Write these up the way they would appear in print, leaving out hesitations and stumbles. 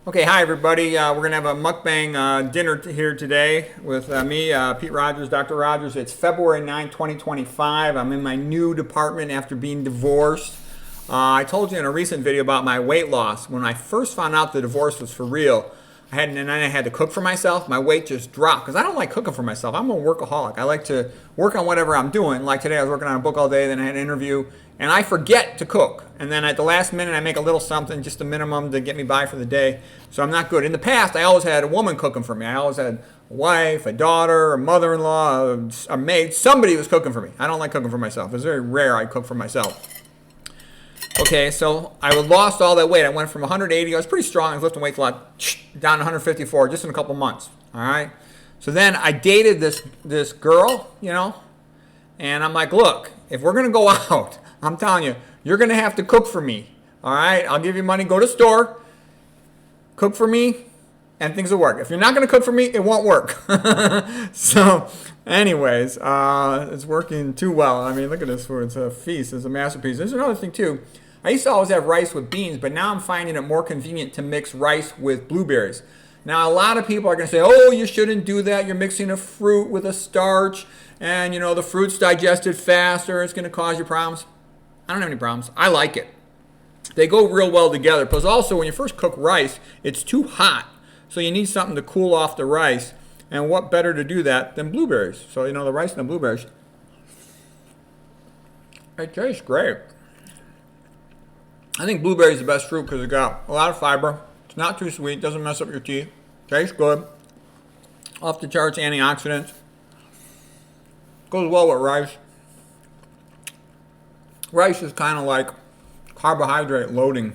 Okay, hi everybody. We're gonna have a mukbang dinner here today with me, Pete Rogers, Dr. Rogers. It's February 9, 2025. I'm in my new department after being divorced. I told you in a recent video about my weight loss. When I first found out the divorce was for real, and then I had to cook for myself. My weight just dropped because I don't like cooking for myself. I'm a workaholic. I like to work on whatever I'm doing. Like today, I was working on a book all day, then I had an interview, and I forget to cook. And then at the last minute, I make a little something, just a minimum to get me by for the day. So I'm not good. In the past, I always had a woman cooking for me. I always had a wife, a daughter, a mother-in-law, a maid. Somebody was cooking for me. I don't like cooking for myself. It's very rare I cook for myself. Okay, so I lost all that weight. I went from 180, I was pretty strong, I was lifting weights a lot, down to 154 just in a couple months, all right? So then I dated this girl, and I'm like, look, if we're gonna go out, I'm telling you, you're gonna have to cook for me, all right? I'll give you money, go to the store, cook for me, and things will work. If you're not gonna cook for me, it won't work. So anyways, it's working too well. I mean, look at this food, it's a feast, it's a masterpiece. There's another thing too. I used to always have rice with beans, but now I'm finding it more convenient to mix rice with blueberries. Now, a lot of people are going to say, oh, you shouldn't do that. You're mixing a fruit with a starch, and, the fruit's digested faster. It's going to cause you problems. I don't have any problems. I like it. They go real well together. Plus, also, when you first cook rice, it's too hot. So you need something to cool off the rice. And what better to do that than blueberries? So, the rice and the blueberries, it tastes great. I think blueberry is the best fruit because it got a lot of fiber. It's not too sweet. Doesn't mess up your teeth. Tastes good. Off the charts antioxidants. Goes well with rice. Rice is kind of like carbohydrate loading.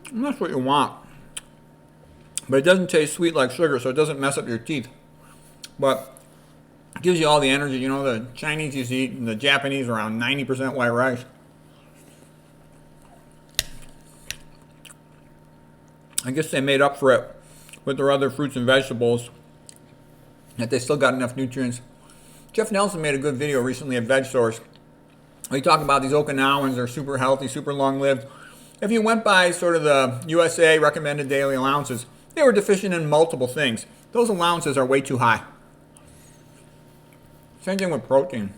And that's what you want. But it doesn't taste sweet like sugar, so it doesn't mess up your teeth. But it gives you all the energy. The Chinese used to eat, and the Japanese around 90% white rice. I guess they made up for it with their other fruits and vegetables, that they still got enough nutrients. Jeff Nelson made a good video recently at Veg Source. He talked about these Okinawans. They're super healthy, super long-lived. If you went by sort of the USA recommended daily allowances, they were deficient in multiple things. Those allowances are way too high. Same thing with protein.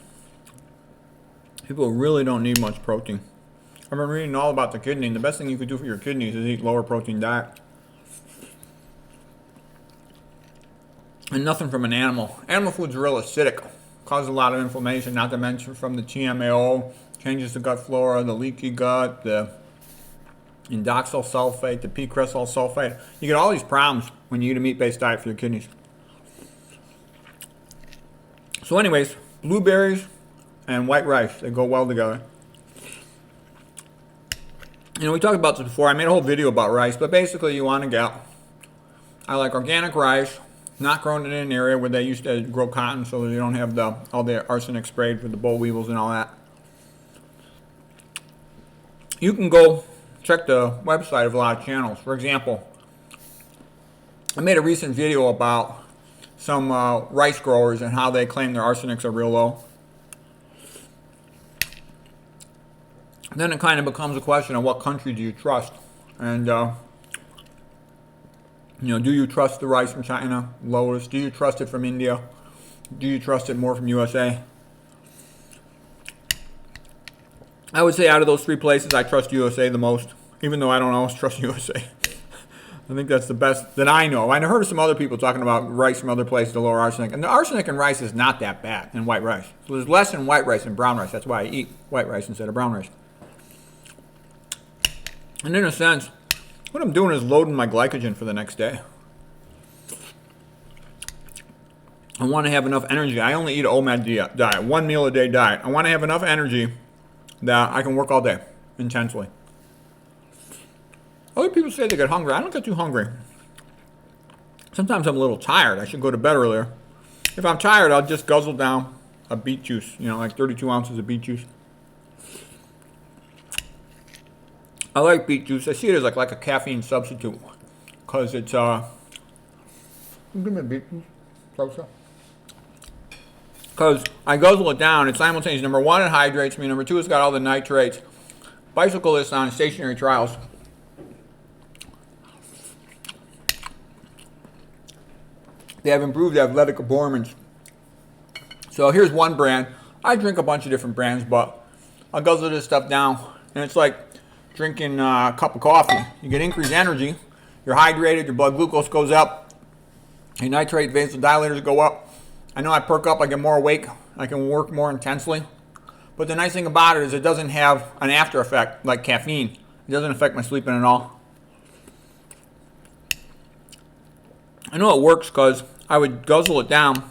People really don't need much protein. I've been reading all about the kidney, and the best thing you could do for your kidneys is eat lower protein diet. And nothing from an animal. Animal food's real acidic. Causes a lot of inflammation, not to mention from the TMAO, changes the gut flora, the leaky gut, the indoxyl sulfate, the p-cresol sulfate. You get all these problems when you eat a meat-based diet for your kidneys. So anyways, blueberries and white rice, they go well together. We talked about this before. I made a whole video about rice, but basically you want to get, I like organic rice, not grown in an area where they used to grow cotton, so that you don't have all the arsenic sprayed for the boll weevils and all that. You can go check the website of a lot of channels. For example, I made a recent video about some rice growers and how they claim their arsenics are real low. Then it kind of becomes a question of what country do you trust, and do you trust the rice from China lowest? Do you trust it from India? Do you trust it more from USA? I would say out of those three places, I trust USA the most, even though I don't always trust USA. I think that's the best that I know. I heard of some other people talking about rice from other places to lower arsenic, and the arsenic in rice is not that bad in white rice. So there's less in white rice than brown rice. That's why I eat white rice instead of brown rice. And in a sense, what I'm doing is loading my glycogen for the next day. I want to have enough energy. I only eat an OMAD diet, 1 meal a day diet. I want to have enough energy that I can work all day intensely. Other people say they get hungry. I don't get too hungry. Sometimes I'm a little tired. I should go to bed earlier. If I'm tired, I'll just guzzle down a beet juice, like 32 ounces of beet juice. I like beet juice. I see it as like a caffeine substitute because it's give me a beet juice, closer. Because I guzzle it down. It's simultaneous. Number one, it hydrates me. Number two, it's got all the nitrates. Bicyclists on stationary trials They have improved athletic performance. So here's one brand. I drink a bunch of different brands, but I'll guzzle this stuff down, and it's like drinking a cup of coffee. You get increased energy, you're hydrated, your blood glucose goes up, your nitrate vasodilators go up. I know I perk up, I get more awake, I can work more intensely. But the nice thing about it is it doesn't have an after effect like caffeine. It doesn't affect my sleeping at all. I know it works because I would guzzle it down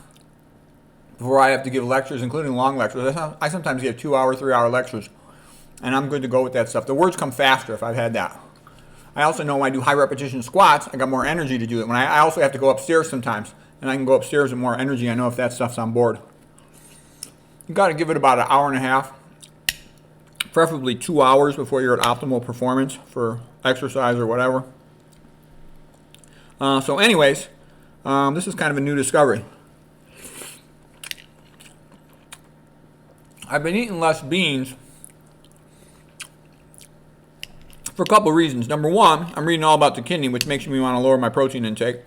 before I have to give lectures, including long lectures. I sometimes give 2-hour, 3-hour lectures, and I'm good to go with that stuff. The words come faster if I've had that. I also know when I do high repetition squats, I got more energy to do it. When I also have to go upstairs sometimes, and I can go upstairs with more energy. I know if that stuff's on board. You got to give it about an hour and a half, preferably 2 hours before you're at optimal performance for exercise or whatever. So anyways, this is kind of a new discovery. I've been eating less beans for a couple of reasons. Number one, I'm reading all about the kidney, which makes me want to lower my protein intake.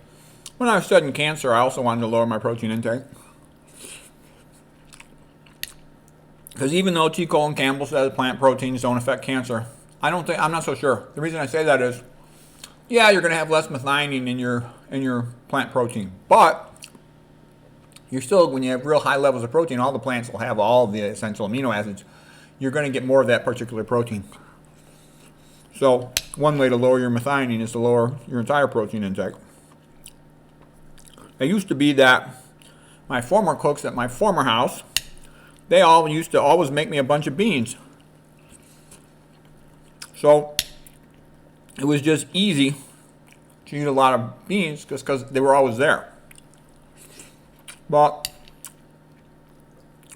When I was studying cancer, I also wanted to lower my protein intake. Because even though T. Colin Campbell says plant proteins don't affect cancer, I'm not so sure. The reason I say that is, yeah, you're going to have less methionine in your plant protein, but you're still, when you have real high levels of protein, all the plants will have all of the essential amino acids. You're going to get more of that particular protein. So one way to lower your methionine is to lower your entire protein intake. It used to be that my former cooks at my former house, they all used to always make me a bunch of beans. So it was just easy to eat a lot of beans just because they were always there. But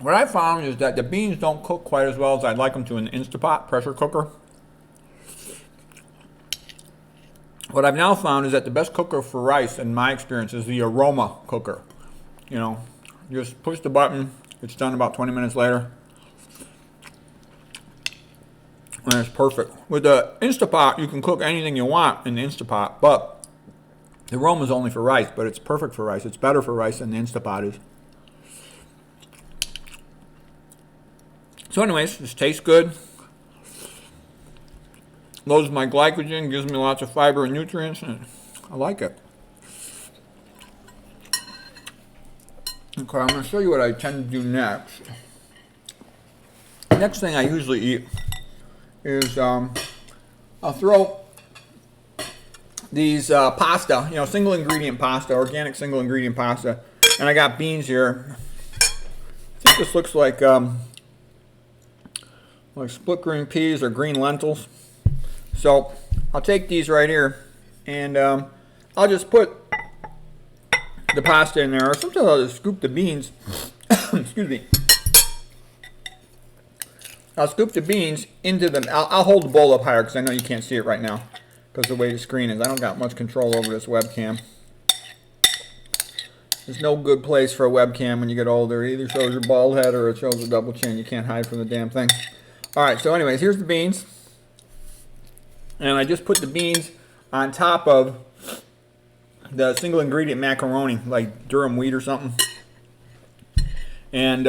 what I found is that the beans don't cook quite as well as I'd like them to in the Instapot pressure cooker. What I've now found is that the best cooker for rice, in my experience, is the aroma cooker. You know, you just push the button, it's done about 20 minutes later. And it's perfect. With the Instapot, you can cook anything you want in the Instapot, but the aroma is only for rice, but it's perfect for rice. It's better for rice than the Instapot is. So anyways, this tastes good. Loads my glycogen, gives me lots of fiber and nutrients, and I like it. Okay, I'm going to show you what I tend to do next. Next thing I usually eat is I'll throw these pasta, single ingredient pasta, organic single ingredient pasta, and I got beans here. I think this looks like split green peas or green lentils. So I'll take these right here, and I'll just put the pasta in there, or sometimes I'll just scoop the beans. Excuse me. I'll scoop the beans into them. I'll hold the bowl up higher because I know you can't see it right now because of the way the screen is. I don't got much control over this webcam. There's no good place for a webcam when you get older. It either shows your bald head or it shows a double chin. You can't hide from the damn thing. Alright, so anyways, here's the beans. And I just put the beans on top of the single ingredient macaroni, like durum wheat or something. And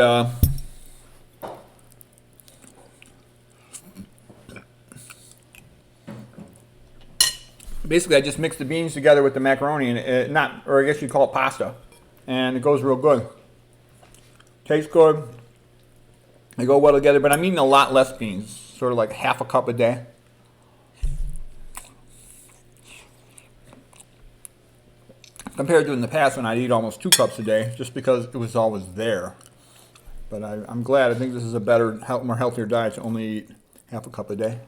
basically I just mix the beans together with the macaroni, and or I guess you call it pasta. And it goes real good. Tastes good. They go well together, but I'm eating a lot less beans, sort of like half a cup a day. Compared to in the past when I'd eat almost 2 cups a day, just because it was always there. But I'm glad. I think this is a better, more healthier diet to only eat half a cup a day.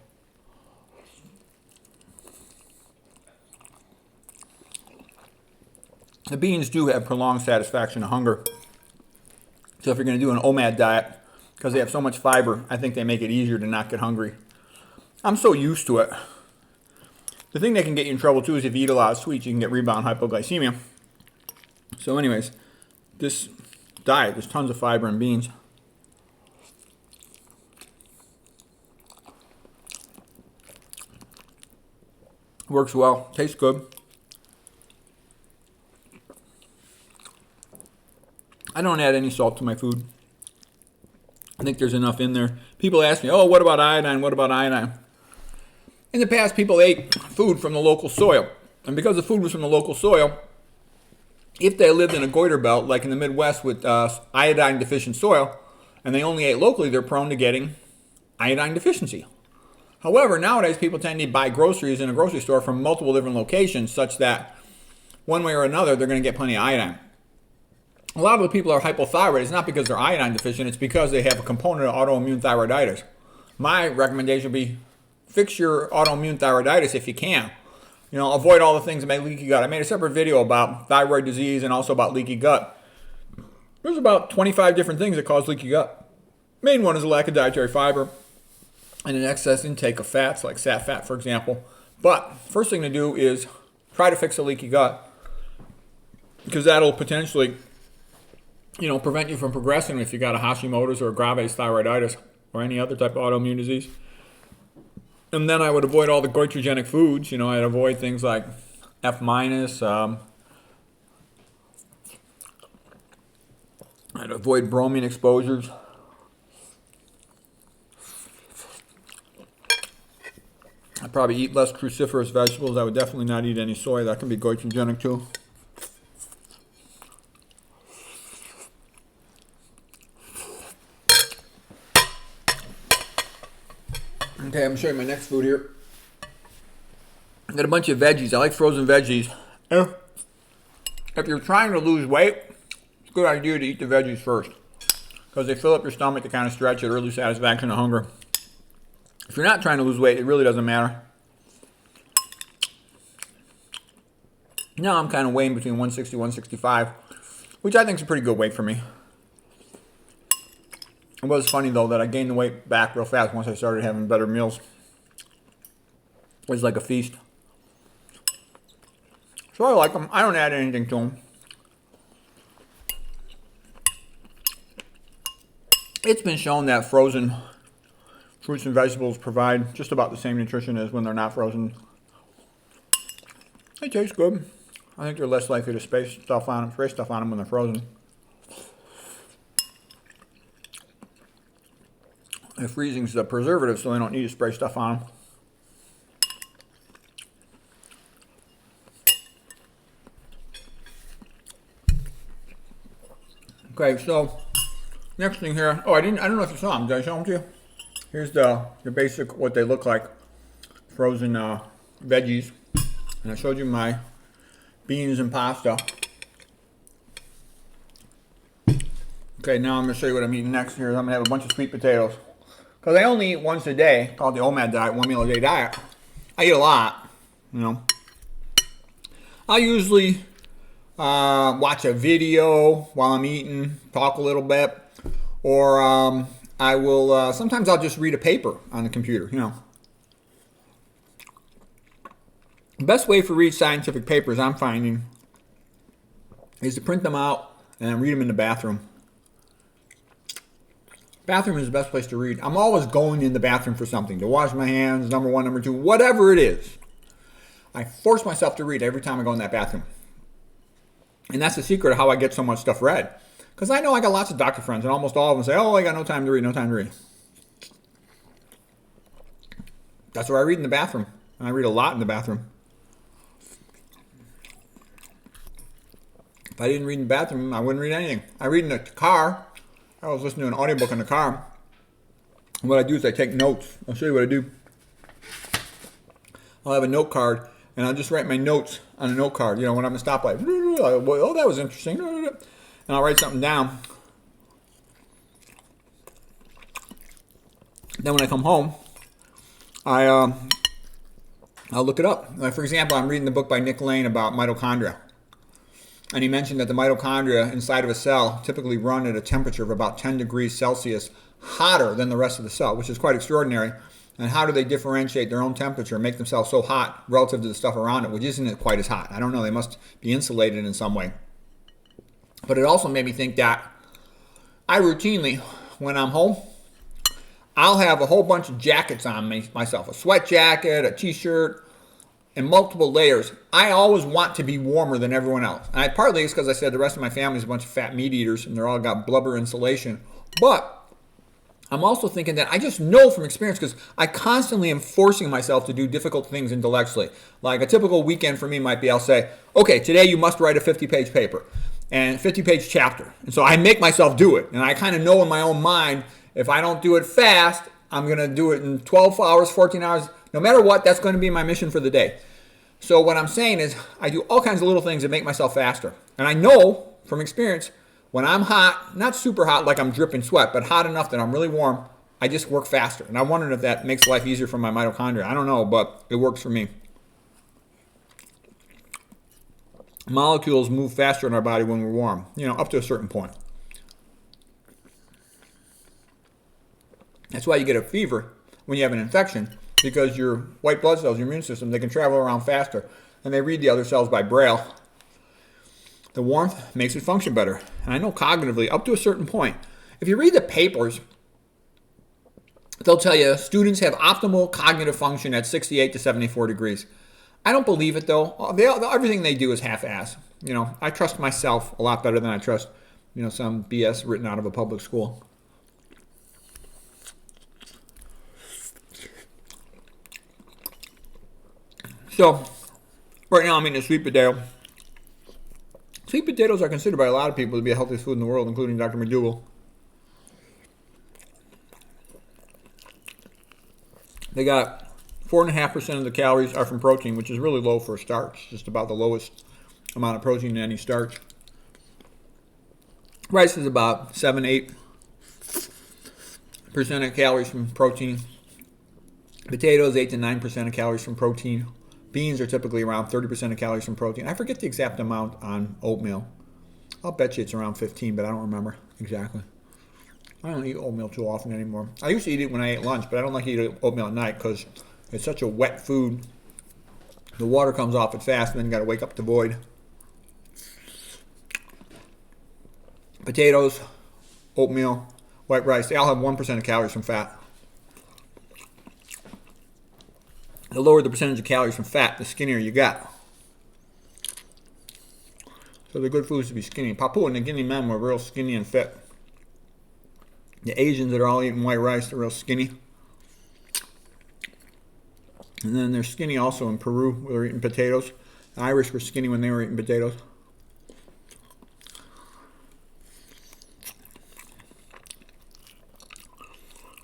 The beans do have prolonged satisfaction of hunger. So if you're going to do an OMAD diet, because they have so much fiber, I think they make it easier to not get hungry. I'm so used to it. The thing that can get you in trouble too is if you eat a lot of sweets, you can get rebound hypoglycemia. So anyways, this diet, there's tons of fiber in beans. Works well, tastes good. I don't add any salt to my food. I think there's enough in there. People ask me, oh, what about iodine? What about iodine? In the past, people ate food from the local soil. And because the food was from the local soil, if they lived in a goiter belt, like in the Midwest with iodine deficient soil, and they only ate locally, they're prone to getting iodine deficiency. However, nowadays people tend to buy groceries in a grocery store from multiple different locations, such that one way or another they're going to get plenty of iodine. A lot of the people are hypothyroid. It's not because they're iodine deficient, it's because they have a component of autoimmune thyroiditis. My recommendation would be fix your autoimmune thyroiditis if you can. You know, avoid all the things that make leaky gut. I made a separate video about thyroid disease and also about leaky gut. There's about 25 different things that cause leaky gut. Main one is a lack of dietary fiber and an excess intake of fats, like sat fat, for example. But first thing to do is try to fix a leaky gut, because that'll potentially, you know, prevent you from progressing if you got a Hashimoto's or a Graves thyroiditis or any other type of autoimmune disease. And then I would avoid all the goitrogenic foods. You know, I'd avoid things like F-. I'd avoid bromine exposures. I'd probably eat less cruciferous vegetables. I would definitely not eat any soy. That can be goitrogenic too. Okay, I'm going to show you my next food here. I got a bunch of veggies. I like frozen veggies. If you're trying to lose weight, it's a good idea to eat the veggies first, because they fill up your stomach to kind of stretch it, early satisfaction of hunger. If you're not trying to lose weight, it really doesn't matter. Now I'm kind of weighing between 160 and 165, which I think is a pretty good weight for me. It was funny, though, that I gained the weight back real fast once I started having better meals. It was like a feast. So I like them. I don't add anything to them. It's been shown that frozen fruits and vegetables provide just about the same nutrition as when they're not frozen. They taste good. I think they're less likely to spray stuff on them when they're frozen. And freezing's the preservative, so they don't need to spray stuff on them. Okay, so next thing here. Oh, I don't know if you saw them. Did I show them to you? Here's the basic, what they look like, frozen veggies. And I showed you my beans and pasta. Okay, now I'm going to show you what I'm eating next here. I'm going to have a bunch of sweet potatoes. Because I only eat once a day, called the OMAD diet, 1 meal a day diet. I eat a lot, you know. I usually watch a video while I'm eating, talk a little bit, or I will, sometimes I'll just read a paper on the computer, you know. The best way to read scientific papers, I'm finding, is to print them out and then read them in the bathroom. Bathroom is the best place to read. I'm always going in the bathroom for something, to wash my hands, number one, number two, whatever it is. I force myself to read every time I go in that bathroom. And that's the secret of how I get so much stuff read. Because I know I got lots of doctor friends, and almost all of them say, oh, I got no time to read, no time to read. That's where I read in the bathroom. And I read a lot in the bathroom. If I didn't read in the bathroom, I wouldn't read anything. I read in the car. I was listening to an audiobook in the car. And what I do is I take notes. I'll show you what I do. I'll have a note card, and I'll just write my notes on a note card. You know, when I'm in a stoplight. Oh, that was interesting. And I'll write something down. Then when I come home, I'll look it up. Like, for example, I'm reading the book by Nick Lane about mitochondria. And he mentioned that the mitochondria inside of a cell typically run at a temperature of about 10 degrees Celsius hotter than the rest of the cell, which is quite extraordinary. And how do they differentiate their own temperature, make themselves so hot relative to the stuff around it, which isn't quite as hot? I don't know. They must be insulated in some way. But it also made me think that I routinely, when I'm home, I'll have a whole bunch of jackets on myself. A sweat jacket, a t-shirt, in multiple layers, I always want to be warmer than everyone else. And partly it's because I said the rest of my family is a bunch of fat meat eaters and they're all got blubber insulation. But I'm also thinking that I just know from experience, because I constantly am forcing myself to do difficult things intellectually. Like a typical weekend for me might be, I'll say, okay, today you must write a 50-page paper and 50-page chapter. And so I make myself do it. And I kind of know in my own mind, if I don't do it fast, I'm going to do it in 12 hours, 14 hours. No matter what, that's going to be my mission for the day. So what I'm saying is I do all kinds of little things to make myself faster. And I know from experience, when I'm hot, not super hot like I'm dripping sweat, but hot enough that I'm really warm, I just work faster. And I wondered if that makes life easier for my mitochondria. I don't know, but it works for me. Molecules move faster in our body when we're warm, up to a certain point. That's why you get a fever when you have an infection, because your white blood cells, your immune system, they can travel around faster, and they read the other cells by braille. The warmth makes it function better. And I know cognitively, up to a certain point, if you read the papers, they'll tell you students have optimal cognitive function at 68 to 74 degrees. I don't believe it, though. Everything they do is half-ass. I trust myself a lot better than I trust, some BS written out of a public school. So, right now I'm eating a sweet potato. Sweet potatoes are considered by a lot of people to be the healthiest food in the world, including Dr. McDougall. They got 4.5% of the calories are from protein, which is really low for a starch. Just about the lowest amount of protein in any starch. Rice is about 7-8% of calories from protein. Potatoes, 8 to 9% of calories from protein. Beans are typically around 30% of calories from protein. I forget the exact amount on oatmeal. I'll bet you it's around 15, but I don't remember exactly. I don't eat oatmeal too often anymore. I used to eat it when I ate lunch, but I don't like to eat oatmeal at night because it's such a wet food. The water comes off it fast, and then you got to wake up the void. Potatoes, oatmeal, white rice, they all have 1% of calories from fat. The lower the percentage of calories from fat, the skinnier you got. So they're good foods to be skinny. Papua New Guinea men were real skinny and fit. The Asians that are all eating white rice, they're real skinny. And then they're skinny also in Peru, where they're eating potatoes. The Irish were skinny when they were eating potatoes.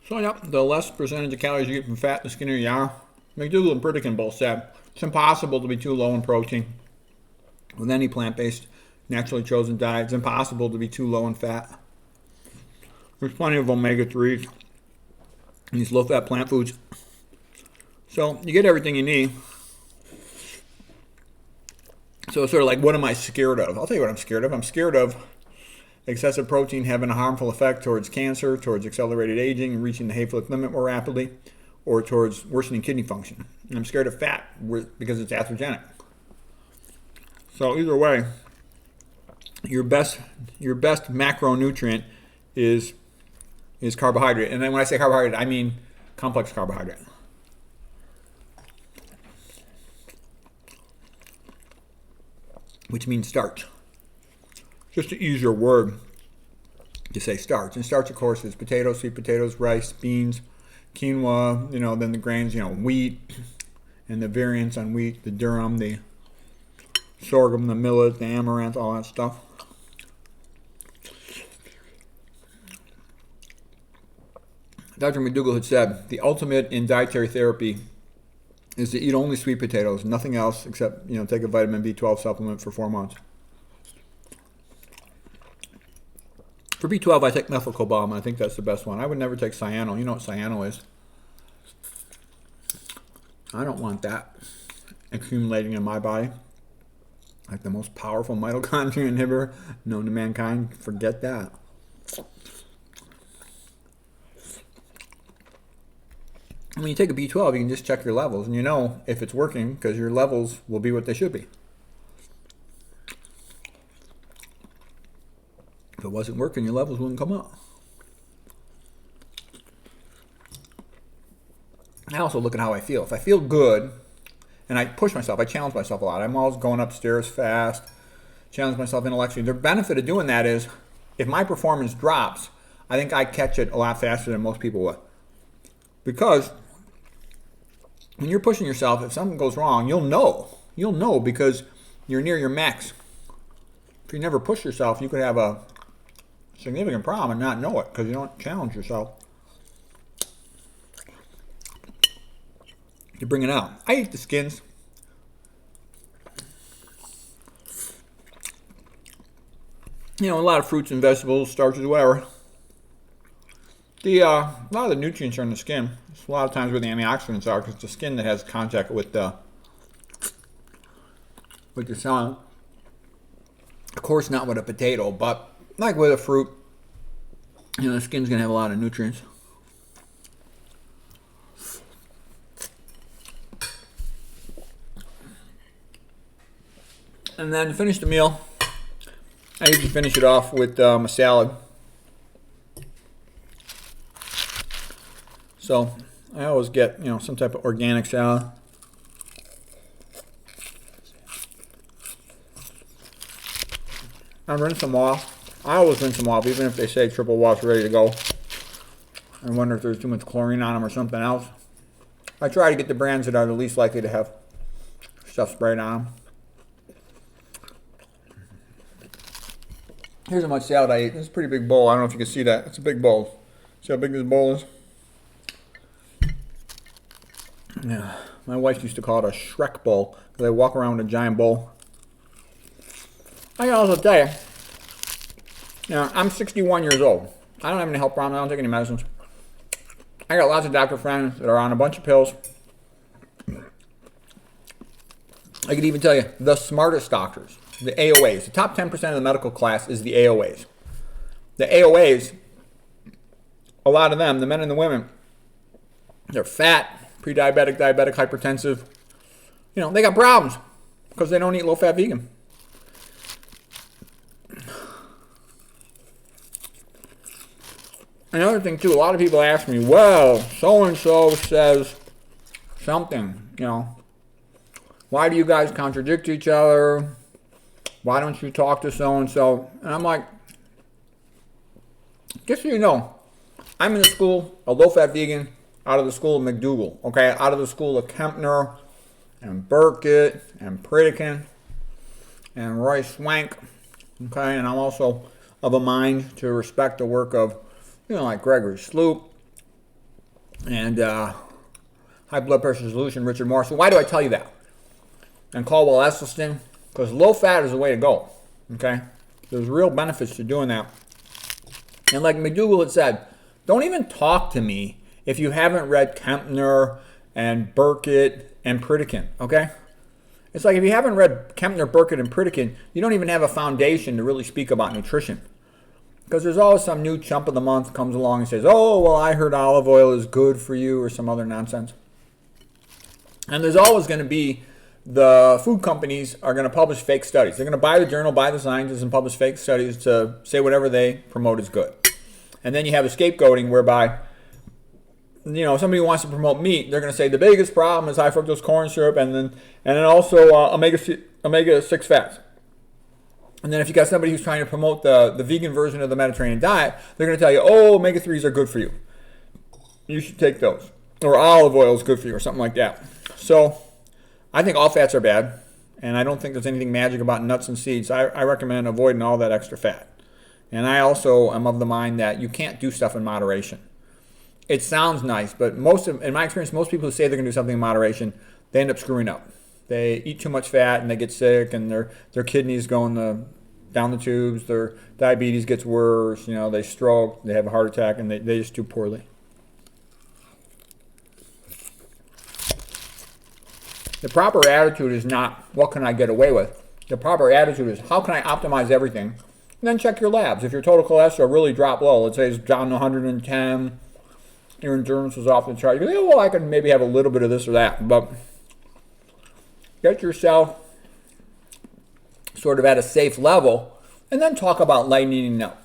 So yeah, the less percentage of calories you get from fat, the skinnier you are. McDougall and Pritikin both said it's impossible to be too low in protein with any plant-based, naturally chosen diet. It's impossible to be too low in fat. There's plenty of omega-3s in these low-fat plant foods. So you get everything you need. So it's sort of like, what am I scared of? I'll tell you what I'm scared of. I'm scared of excessive protein having a harmful effect towards cancer, towards accelerated aging, reaching the Hayflick limit more rapidly, or towards worsening kidney function. And I'm scared of fat because it's atherogenic. So either way, your best macronutrient is carbohydrate. And then when I say carbohydrate, I mean complex carbohydrate. Which means starch. Just to use your word to say starch. And starch, of course, is potatoes, sweet potatoes, rice, beans, quinoa, then the grains, wheat, and the variants on wheat, the durum, the sorghum, the millet, the amaranth, all that stuff. Dr. McDougall had said, the ultimate in dietary therapy is to eat only sweet potatoes, nothing else except, take a vitamin B12 supplement for 4 months. For B12, I take methylcobalamin. I think that's the best one. I would never take cyano. You know what cyano is. I don't want that accumulating in my body. Like the most powerful mitochondria inhibitor known to mankind. Forget that. When you take a B12, you can just check your levels, and you know if it's working because your levels will be what they should be. If it wasn't working, your levels wouldn't come up. I also look at how I feel. If I feel good, and and I push myself. I challenge myself a lot. I'm always going upstairs fast, challenge myself intellectually. The benefit of doing that is if my performance drops, I think I catch it a lot faster than most people would. Because when you're pushing yourself, if something goes wrong, you'll know. You'll know because you're near your max. If you never push yourself, you could have a significant problem and not know it because you don't challenge yourself. You bring it out. I eat the skins. You know, a lot of fruits and vegetables, starches, whatever. A lot of the nutrients are in the skin. It's a lot of times where the antioxidants are because it's the skin that has contact with the cell. Of course, not with a potato, but like with a fruit, you know, the skin's gonna have a lot of nutrients. And then to finish the meal, I usually finish it off with a salad. So I always get, you know, some type of organic salad. I rinse them off. I always rinse them off, even if they say triple wash ready to go. I wonder if there's too much chlorine on them or something else. I try to get the brands that are the least likely to have stuff sprayed on them. Here's how much salad I eat. This is a pretty big bowl. I don't know if you can see that. It's a big bowl. See how big this bowl is? Yeah. My wife used to call it a Shrek bowl because I walk around with a giant bowl. I can also tell you know, I'm 61 years old. I don't have any health problems. I don't take any medicines. I got lots of doctor friends that are on a bunch of pills. I could even tell you the smartest doctors, the AOAs. The top 10% of the medical class is the AOAs. The AOAs, a lot of them, the men and the women, they're fat, pre-diabetic, diabetic, hypertensive. You know, they got problems because they don't eat low-fat vegan. Another thing, too, a lot of people ask me, well, so-and-so says something, you know. Why do you guys contradict each other? Why don't you talk to so-and-so? And I'm like, just so you know, I'm in the school of low-fat vegan out of the school of McDougall, okay? Out of the school of Kempner and Burkett and Pritikin and Roy Swank, okay? And I'm also of a mind to respect the work of, you know, like Gregory Sloop and high blood pressure solution, Richard Morris. So why do I tell you that? And Caldwell Esselstyn, because low fat is the way to go, okay? There's real benefits to doing that. And like McDougall had said, don't even talk to me if you haven't read Kempner and Burkett and Pritikin, okay? It's like if you haven't read Kempner, Burkett, and Pritikin, you don't even have a foundation to really speak about nutrition. Because there's always some new chump of the month comes along and says, oh, well, I heard olive oil is good for you or some other nonsense. And there's always going to be the food companies are going to publish fake studies. They're going to buy the journal, buy the scientists, and publish fake studies to say whatever they promote is good. And then you have a scapegoating whereby, you know, somebody who wants to promote meat, they're going to say the biggest problem is high fructose corn syrup and then also omega-6 fats. And then if you got somebody who's trying to promote the vegan version of the Mediterranean diet, they're going to tell you, oh, omega-3s are good for you. You should take those. Or olive oil is good for you or something like that. So I think all fats are bad. And I don't think there's anything magic about nuts and seeds. I recommend avoiding all that extra fat. And I also am of the mind that you can't do stuff in moderation. It sounds nice, but in my experience, most people who say they're going to do something in moderation, they end up screwing up. They eat too much fat and they get sick and their kidneys going down the tubes, their diabetes gets worse, you know, they stroke, they have a heart attack, and they just do poorly. The proper attitude is not, what can I get away with? The proper attitude is, how can I optimize everything? And then check your labs. If your total cholesterol really dropped low, let's say it's down to 110, your endurance is off the chart, you go, oh, well, I can maybe have a little bit of this or that, but get yourself sort of at a safe level, and then talk about lightening up.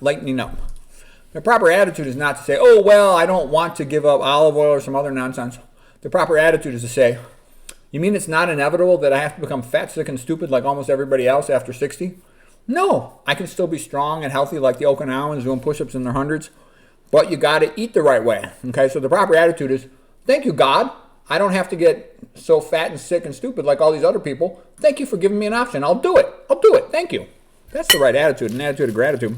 The proper attitude is not to say, oh, well, I don't want to give up olive oil or some other nonsense. The proper attitude is to say, You mean it's not inevitable that I have to become fat, sick, and stupid like almost everybody else after 60? No, I can still be strong and healthy like the Okinawans doing push-ups in their hundreds, but you got to eat the right way. Okay, so the proper attitude is, thank you, God. I don't have to get so fat and sick and stupid like all these other people. Thank you for giving me an option. I'll do it. I'll do it. Thank you. That's the right attitude, an attitude of gratitude.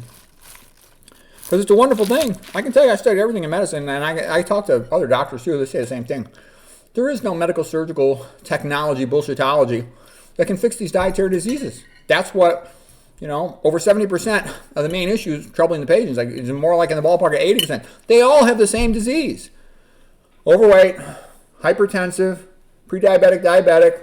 Because it's a wonderful thing. I can tell you I studied everything in medicine, and I talk to other doctors too. They say the same thing. There is no medical, surgical, technology, bullshitology that can fix these dietary diseases. That's what, over 70% of the main issues troubling the patients, like it's more like in the ballpark of 80%. They all have the same disease. Overweight, hypertensive, pre-diabetic, diabetic,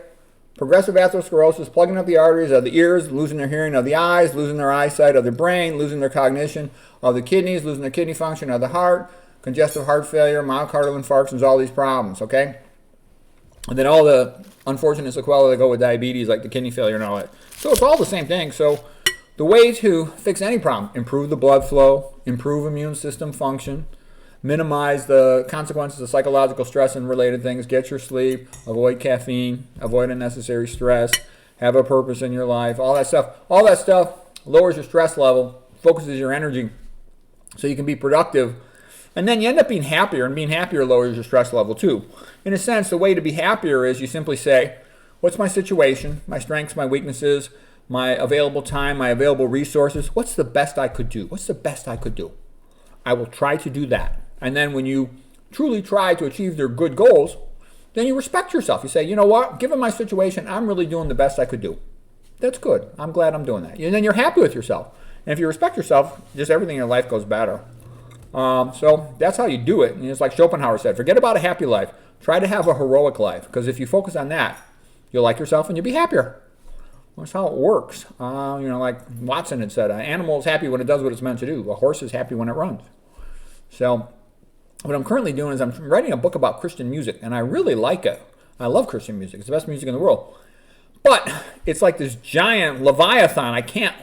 progressive atherosclerosis, plugging up the arteries of the ears, losing their hearing of the eyes, losing their eyesight of the brain, losing their cognition of the kidneys, losing their kidney function of the heart, congestive heart failure, myocardial infarctions, all these problems, okay? And then all the unfortunate sequelae that go with diabetes, like the kidney failure and all that. So it's all the same thing. So the way to fix any problem, improve the blood flow, improve immune system function, minimize the consequences of psychological stress and related things, get your sleep, avoid caffeine, avoid unnecessary stress, have a purpose in your life, all that stuff. All that stuff lowers your stress level, focuses your energy so you can be productive. And then you end up being happier, and being happier lowers your stress level too. In a sense, the way to be happier is you simply say, what's my situation, my strengths, my weaknesses, my available time, my available resources? What's the best I could do? What's the best I could do? I will try to do that. And then when you truly try to achieve their good goals, then you respect yourself. You say, you know what? Given my situation, I'm really doing the best I could do. That's good. I'm glad I'm doing that. And then you're happy with yourself. And if you respect yourself, just everything in your life goes better. So that's how you do it. And it's like Schopenhauer said, forget about a happy life. Try to have a heroic life. Because if you focus on that, you'll like yourself and you'll be happier. That's how it works. Like Watson had said, an animal is happy when it does what it's meant to do. A horse is happy when it runs. So what I'm currently doing is I'm writing a book about Christian music, and I really like it. I love Christian music. It's the best music in the world. But it's like this giant leviathan. I can't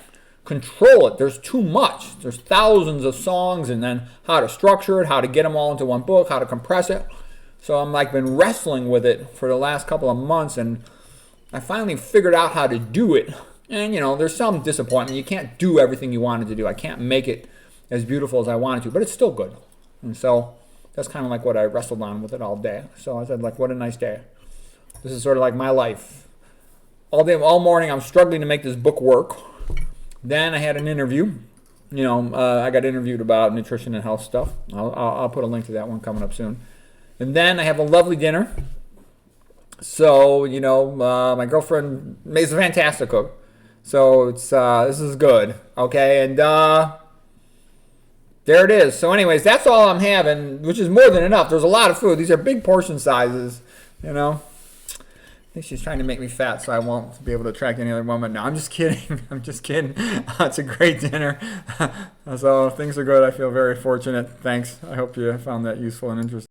control it. There's too much. There's thousands of songs, and then how to structure it, how to get them all into one book, how to compress it. So I'm been wrestling with it for the last couple of months, and I finally figured out how to do it. And, there's some disappointment. You can't do everything you wanted to do. I can't make it as beautiful as I wanted to, but it's still good. And so that's kind of like what I wrestled on with it all day. So I said, what a nice day. This is sort of like my life. All morning I'm struggling to make this book work. Then I had an interview. I got interviewed about nutrition and health stuff. I'll put a link to that one coming up soon. And then I have a lovely dinner. So, my girlfriend is a fantastic cook. So it's this is good. Okay, and there it is. So anyways, that's all I'm having, which is more than enough. There's a lot of food. These are big portion sizes, I think she's trying to make me fat so I won't be able to attract any other woman. No, I'm just kidding. I'm just kidding. It's a great dinner. So things are good. I feel very fortunate. Thanks. I hope you found that useful and interesting.